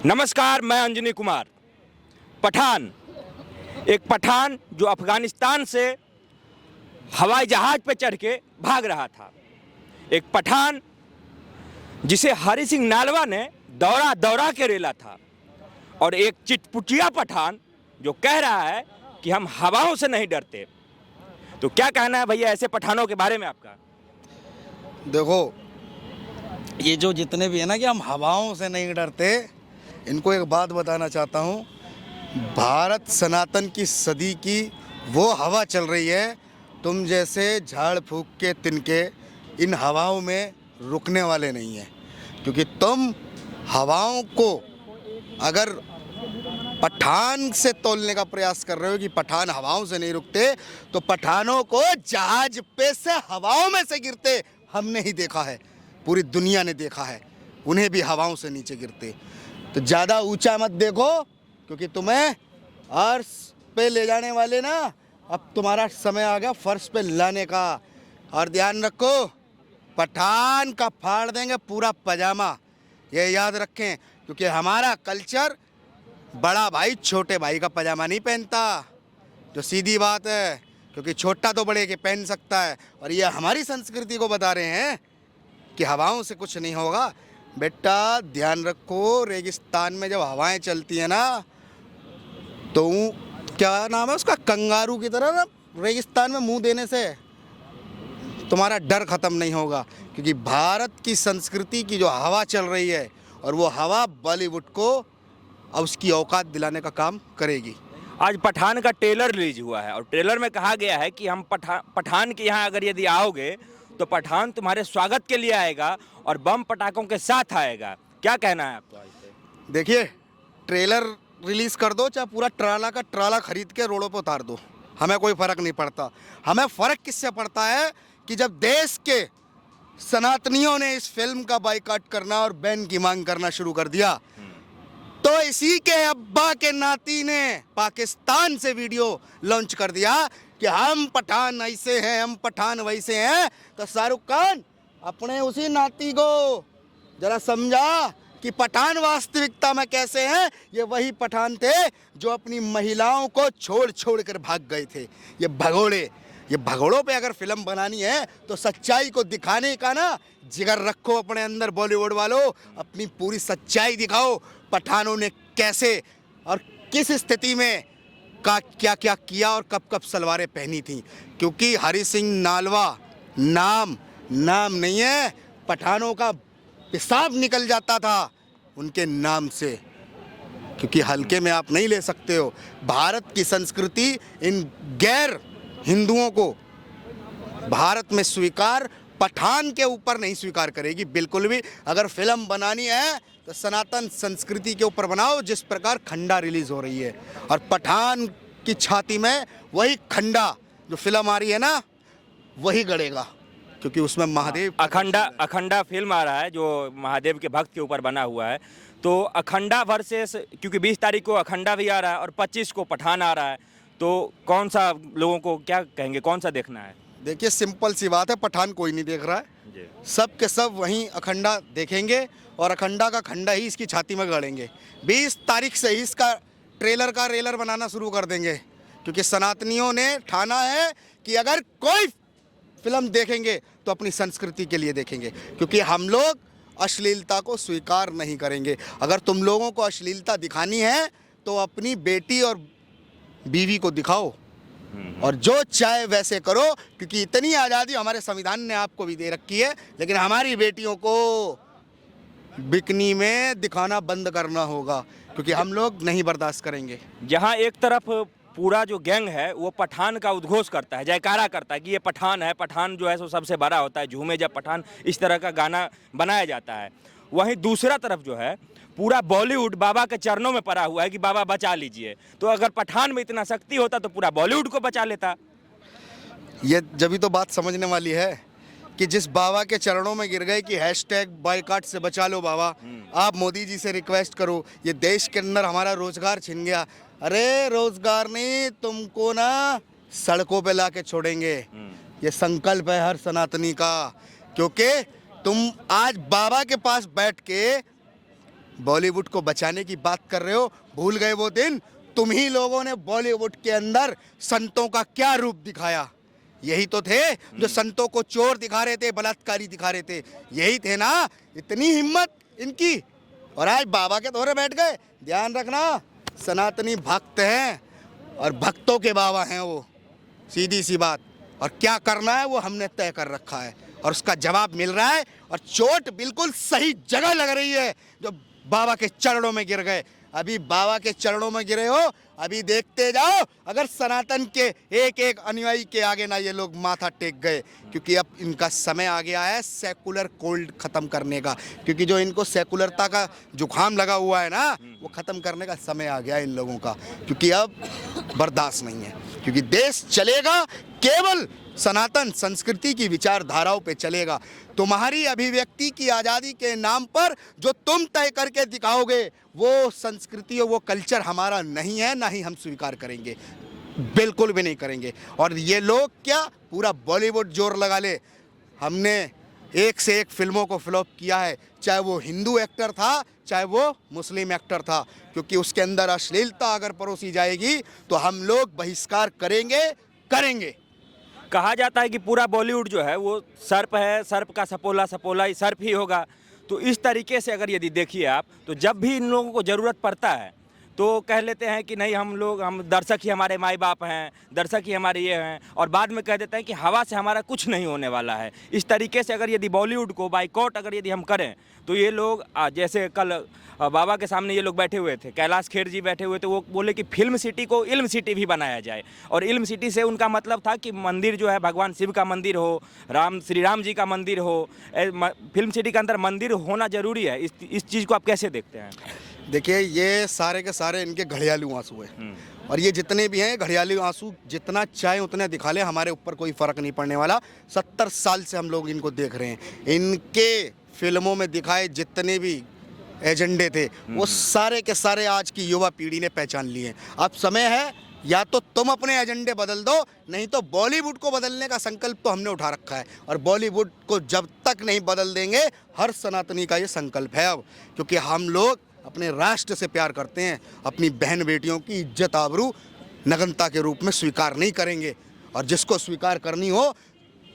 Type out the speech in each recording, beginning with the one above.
नमस्कार, मैं अंजनी कुमार। पठान, एक पठान जो अफगानिस्तान से हवाई जहाज पर चढ़ के भाग रहा था। एक पठान जिसे हरि सिंह नालवा ने दौड़ा दौड़ा के रेला था। और एक चिटपुटिया पठान जो कह रहा है कि हम हवाओं से नहीं डरते। तो क्या कहना है भैया ऐसे पठानों के बारे में आपका? देखो, ये जो जितने भी है ना कि हम हवाओं से नहीं डरते, इनको एक बात बताना चाहता हूँ। भारत सनातन की सदी की वो हवा चल रही है, तुम जैसे झाड़ फूक के तिनके इन हवाओं में रुकने वाले नहीं हैं। क्योंकि तुम हवाओं को अगर पठान से तोलने का प्रयास कर रहे हो कि पठान हवाओं से नहीं रुकते, तो पठानों को जहाज पे से हवाओं में से गिरते हमने ही देखा है, पूरी दुनिया ने देखा है। उन्हें भी हवाओं से नीचे गिरते। तो ज़्यादा ऊंचा मत देखो, क्योंकि तुम्हें अर्श पे ले जाने वाले ना, अब तुम्हारा समय आ गया फर्श पे लाने का। और ध्यान रखो, पठान का फाड़ देंगे पूरा पजामा, ये याद रखें। क्योंकि हमारा कल्चर बड़ा भाई छोटे भाई का पजामा नहीं पहनता, जो सीधी बात है। क्योंकि छोटा तो बड़े के पहन सकता है। और ये हमारी संस्कृति को बता रहे हैं कि हवाओं से कुछ नहीं होगा। बेटा ध्यान रखो, रेगिस्तान में जब हवाएं चलती हैं ना, तो क्या नाम है उसका, कंगारू की तरह ना रेगिस्तान में मुंह देने से तुम्हारा डर ख़त्म नहीं होगा। क्योंकि भारत की संस्कृति की जो हवा चल रही है, और वो हवा बॉलीवुड को अब उसकी औकात दिलाने का काम करेगी। आज पठान का ट्रेलर रिलीज हुआ है और ट्रेलर में कहा गया है कि हम पठान के यहाँ अगर यदि आओगे तो पठान तुम्हारे स्वागत के लिए आएगा और बम पटाखों के साथ आएगा। क्या कहना है आपका? देखिए, ट्रेलर रिलीज़ कर दो, चाहे पूरा ट्राला का ट्राला खरीद के रोडों पर उतार दो, हमें कोई फ़र्क नहीं पड़ता। हमें फ़र्क किससे पड़ता है कि जब देश के सनातनियों ने इस फिल्म का बाइकआउट करना और बैन की मांग करना शुरू कर दिया, तो इसी के अब्बा के नाती ने पाकिस्तान से वीडियो लॉन्च कर दिया कि हम पठान ऐसे हैं, हम पठान वैसे हैं। तो शाहरुख खान अपने उसी नाती को जरा समझा कि पठान वास्तविकता में कैसे हैं। ये वही पठान थे जो अपनी महिलाओं को छोड़ छोड़ कर भाग गए थे। ये भगोड़े, ये भगोड़ों पे अगर फिल्म बनानी है तो सच्चाई को दिखाने का ना जिगर रखो अपने अंदर। बॉलीवुड वालों, अपनी पूरी सच्चाई दिखाओ। पठानों ने कैसे और किस स्थिति में का क्या क्या किया और कब कब सलवारें पहनी थी। क्योंकि हरि सिंह नालवा नाम नहीं है, पठानों का पेशाब निकल जाता था उनके नाम से। क्योंकि हल्के में आप नहीं ले सकते हो। भारत की संस्कृति इन गैर हिंदुओं को भारत में स्वीकार, पठान के ऊपर नहीं स्वीकार करेगी बिल्कुल भी। अगर फिल्म बनानी है तो सनातन संस्कृति के ऊपर बनाओ, जिस प्रकार खंडा रिलीज हो रही है। और पठान की छाती में वही खंडा जो फिल्म आ रही है ना, वही गड़ेगा। क्योंकि उसमें महादेव अखंडा फिल्म आ रहा है जो महादेव के भक्त के ऊपर बना हुआ है। तो अखंडा वर्सेस, क्योंकि 20 तारीख को अखंडा भी आ रहा है और 25 को पठान आ रहा है, तो कौन सा लोगों को क्या कहेंगे, कौन सा देखना है? देखिए, सिंपल सी बात है, पठान कोई नहीं देख रहा है। सब के सब वहीं अखंडा देखेंगे और अखंडा का खंडा ही इसकी छाती में गड़ेंगे। 20 तारीख से ही इसका रेलर बनाना शुरू कर देंगे। क्योंकि सनातनियों ने ठाना है कि अगर कोई फिल्म देखेंगे तो अपनी संस्कृति के लिए देखेंगे। क्योंकि हम लोग अश्लीलता को स्वीकार नहीं करेंगे। अगर तुम लोगों को अश्लीलता दिखानी है तो अपनी बेटी और बीवी को दिखाओ और जो चाहे वैसे करो। क्योंकि इतनी आज़ादी हमारे संविधान ने आपको भी दे रखी है, लेकिन हमारी बेटियों को बिकनी में दिखाना बंद करना होगा। क्योंकि हम लोग नहीं बर्दाश्त करेंगे। जहाँ एक तरफ पूरा जो गैंग है वो पठान का उद्घोष करता है, जयकारा करता है कि ये पठान है, पठान जो है सो सबसे बड़ा होता है, झूमे जब पठान, इस तरह का गाना बनाया जाता है। वहीं दूसरा तरफ जो है पूरा बॉलीवुड बाबा के चरणों में पड़ा हुआ है कि बाबा बचा लीजिए। तो अगर पठान में इतना शक्ति होता तो पूरा बॉलीवुड को बचा लेता। ये जब भी तो बात समझने वाली है कि जिस बाबा के चरणों में गिर गए कि हैशटैग बाइकआउट से बचा लो बाबा, आप मोदी जी से रिक्वेस्ट करो, ये देश के अंदर हमारा रोजगार छिन गया। अरे रोजगार नहीं, तुमको ना सड़कों पे ला के छोड़ेंगे। ये संकल्प है हर सनातनी का। क्योंकि तुम आज बाबा के पास बैठ के बॉलीवुड को बचाने की बात कर रहे हो, भूल गए वो दिन? तुम ही लोगों ने बॉलीवुड के अंदर संतों का क्या रूप दिखाया। यही तो थे जो संतों को चोर दिखा रहे थे, बलात्कारी दिखा रहे थे। यही थे ना, इतनी हिम्मत इनकी, और आज बाबा के दौरे बैठ गए। ध्यान रखना, सनातनी भक्त हैं और भक्तों के बाबा हैं वो, सीधी सी बात। और क्या करना है वो हमने तय कर रखा है और उसका जवाब मिल रहा है। और चोट बिल्कुल सही जगह लग रही है, जो बाबा के चरणों में गिर गए। अभी बाबा के चरणों में गिरे हो, अभी देखते जाओ अगर सनातन के एक एक अनुयायी के आगे ना ये लोग माथा टेक गए, क्योंकि अब इनका समय आ गया है सेकुलर कोल्ड खत्म करने का। क्योंकि जो इनको सेकुलरता का जुकाम लगा हुआ है ना, वो खत्म करने का समय आ गया है इन लोगों का, क्योंकि अब बर्दाश्त नहीं है। क्योंकि देश चलेगा केवल सनातन संस्कृति की विचारधाराओं पे चलेगा। तुम्हारी अभिव्यक्ति की आज़ादी के नाम पर जो तुम तय करके दिखाओगे, वो संस्कृति और वो कल्चर हमारा नहीं है, ना ही हम स्वीकार करेंगे, बिल्कुल भी नहीं करेंगे। और ये लोग क्या, पूरा बॉलीवुड जोर लगा ले। हमने एक से एक फिल्मों को फ्लॉप किया है, चाहे वो हिंदू एक्टर था, चाहे वो मुस्लिम एक्टर था, क्योंकि उसके अंदर अश्लीलता अगर परोसी जाएगी तो हम लोग बहिष्कार करेंगे। कहा जाता है कि पूरा बॉलीवुड जो है वो सर्प है, सर्प का सपोला, सपोला ही सर्प ही होगा। तो इस तरीके से अगर यदि देखिए आप, तो जब भी इन लोगों को ज़रूरत पड़ता है तो कह लेते हैं कि नहीं, हम दर्शक ही हमारे माई बाप हैं, दर्शक ही हमारे ये हैं, और बाद में कह देते हैं कि हवा से हमारा कुछ नहीं होने वाला है। इस तरीके से अगर यदि बॉलीवुड को बाइकआउट अगर यदि हम करें तो ये लोग, जैसे कल बाबा के सामने ये लोग बैठे हुए थे, कैलाश खेर जी बैठे हुए थे, वो बोले कि फिल्म सिटी को इल्म सिटी भी बनाया जाए। और इल्म सिटी से उनका मतलब था कि मंदिर जो है भगवान शिव का मंदिर हो, श्री राम जी का मंदिर हो, फिल्म सिटी के अंदर मंदिर होना ज़रूरी है। इस चीज़ को आप कैसे देखते हैं? देखिए, ये सारे के सारे इनके घड़ियालू आंसू हैं, और ये जितने भी हैं घड़ियालू आंसू, जितना चाहे उतने दिखा ले, हमारे ऊपर कोई फ़र्क नहीं पड़ने वाला। 70 साल से हम लोग इनको देख रहे हैं। इनके फिल्मों में दिखाए जितने भी एजेंडे थे, वो सारे के सारे आज की युवा पीढ़ी ने पहचान लिए हैं। अब समय है, या तो तुम अपने एजेंडे बदल दो, नहीं तो बॉलीवुड को बदलने का संकल्प तो हमने उठा रखा है। और बॉलीवुड को जब तक नहीं बदल देंगे, हर सनातनी का ये संकल्प है अब, क्योंकि हम लोग अपने राष्ट्र से प्यार करते हैं, अपनी बहन बेटियों की इज्जत आबरू नग्नता के रूप में स्वीकार नहीं करेंगे। और जिसको स्वीकार करनी हो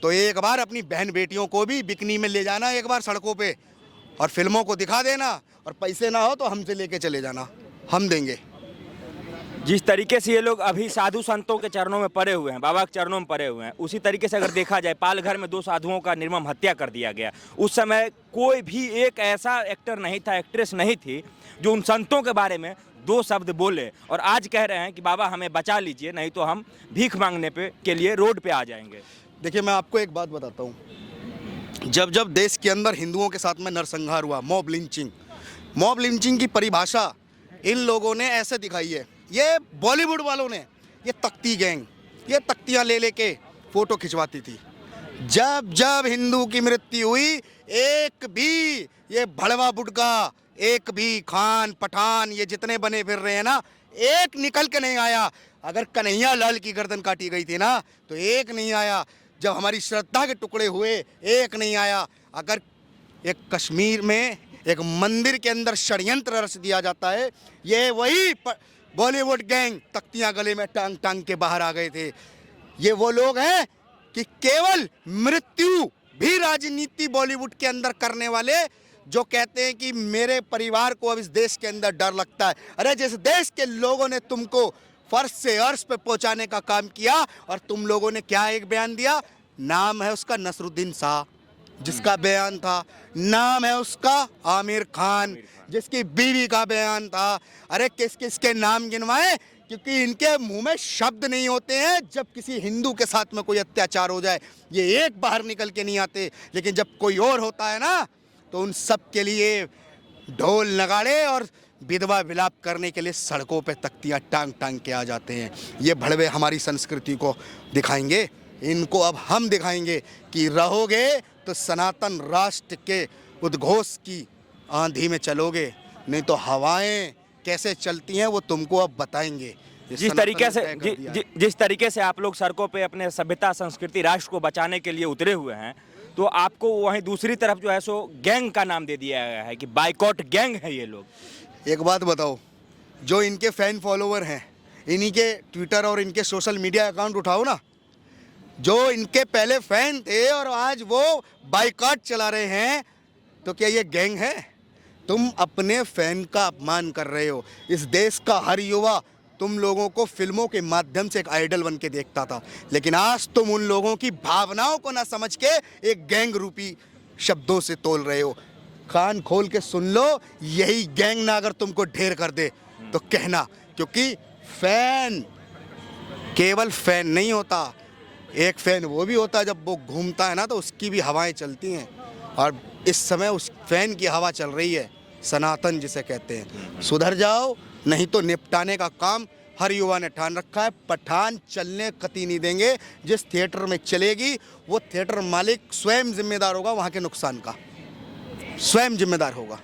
तो एक बार अपनी बहन बेटियों को भी बिकनी में ले जाना, एक बार सड़कों पे, और फिल्मों को दिखा देना, और पैसे ना हो तो हमसे लेके चले जाना, हम देंगे। जिस तरीके से ये लोग अभी साधु संतों के चरणों में पड़े हुए हैं, बाबा के चरणों में पड़े हुए हैं, उसी तरीके से अगर देखा जाए, पालघर में 2 साधुओं का निर्मम हत्या कर दिया गया। उस समय कोई भी एक ऐसा एक्टर नहीं था, एक्ट्रेस नहीं थी, जो उन संतों के बारे में 2 शब्द बोले। और आज कह रहे हैं कि बाबा हमें बचा लीजिए, नहीं तो हम भीख मांगने के लिए रोड पे आ जाएंगे। देखिए, मैं आपको एक बात बताता हूँ। जब जब देश के अंदर हिंदुओं के साथ में नरसंहार हुआ, मॉब लिंचिंग की परिभाषा इन लोगों ने ऐसे दिखाई है, ये बॉलीवुड वालों ने, ये तख्ती गैंग, ये तख्तियाँ ले लेके फ़ोटो खिंचवाती थी। जब जब हिंदू की मृत्यु हुई, एक भी ये भड़वा बुड़का, एक भी खान पठान, ये जितने बने फिर रहे हैं ना, एक निकल के नहीं आया। अगर कन्हैया लाल की गर्दन काटी गई थी ना, तो एक नहीं आया। जब हमारी श्रद्धा के टुकड़े हुए, एक नहीं आया। अगर एक कश्मीर में एक मंदिर के अंदर षड्यंत्र रच दिया जाता है, ये वही बॉलीवुड गैंग तख्तियां गले में टांग टांग के बाहर आ गए थे। ये वो लोग हैं कि केवल मृत्यु भी राजनीति बॉलीवुड के अंदर करने वाले, जो कहते हैं कि मेरे परिवार को अब इस देश के अंदर डर लगता है। अरे, जिस देश के लोगों ने तुमको फर्श से अर्श पे पहुंचाने का काम किया, और तुम लोगों ने क्या एक बयान दिया, नाम है उसका नसरुद्दीन शाह, जिसका बयान था, नाम है उसका आमिर खान, जिसकी बीवी का बयान था। अरे, किस किस के नाम गिनवाएं, क्योंकि इनके मुंह में शब्द नहीं होते हैं। जब किसी हिंदू के साथ में कोई अत्याचार हो जाए, ये एक बाहर निकल के नहीं आते, लेकिन जब कोई और होता है ना, तो उन सब के लिए ढोल नगाड़े और विधवा विलाप करने के लिए सड़कों पे तख्तियाँ टांग टांग के आ जाते हैं। ये भड़वे हमारी संस्कृति को दिखाएंगे, इनको अब हम दिखाएंगे कि रहोगे तो सनातन राष्ट्र के उद्घोष की आंधी में चलोगे, नहीं तो हवाएं कैसे चलती हैं वो तुमको अब बताएंगे। जिस तरीके से आप लोग सड़कों पे अपने सभ्यता, संस्कृति, राष्ट्र को बचाने के लिए उतरे हुए हैं, तो आपको वहीं दूसरी तरफ जो है सो गैंग का नाम दे दिया गया है कि बाइकॉट गैंग है ये लोग। एक बात बताओ, जो इनके फैन फॉलोवर हैं, इन्हीं के ट्विटर और इनके सोशल मीडिया अकाउंट उठाओ ना, जो इनके पहले फैन थे और आज वो बाइकॉट चला रहे हैं, तो क्या ये गैंग है? तुम अपने फैन का अपमान कर रहे हो। इस देश का हर युवा तुम लोगों को फिल्मों के माध्यम से एक आइडल बन के देखता था, लेकिन आज तुम उन लोगों की भावनाओं को ना समझ के एक गैंग रूपी शब्दों से तोल रहे हो। कान खोल के सुन लो, यही गैंग ना अगर तुमको ढेर कर दे तो कहना, क्योंकि फैन केवल फैन नहीं होता, एक फैन वो भी होता है जब वो घूमता है ना तो उसकी भी हवाएं चलती हैं, और इस समय उस फैन की हवा चल रही है, सनातन जिसे कहते हैं। सुधर जाओ, नहीं तो निपटाने का काम हर युवा ने ठान रखा है। पठान चलने कतई नहीं देंगे। जिस थिएटर में चलेगी वो थिएटर मालिक स्वयं जिम्मेदार होगा, वहाँ के नुकसान का स्वयं जिम्मेदार होगा।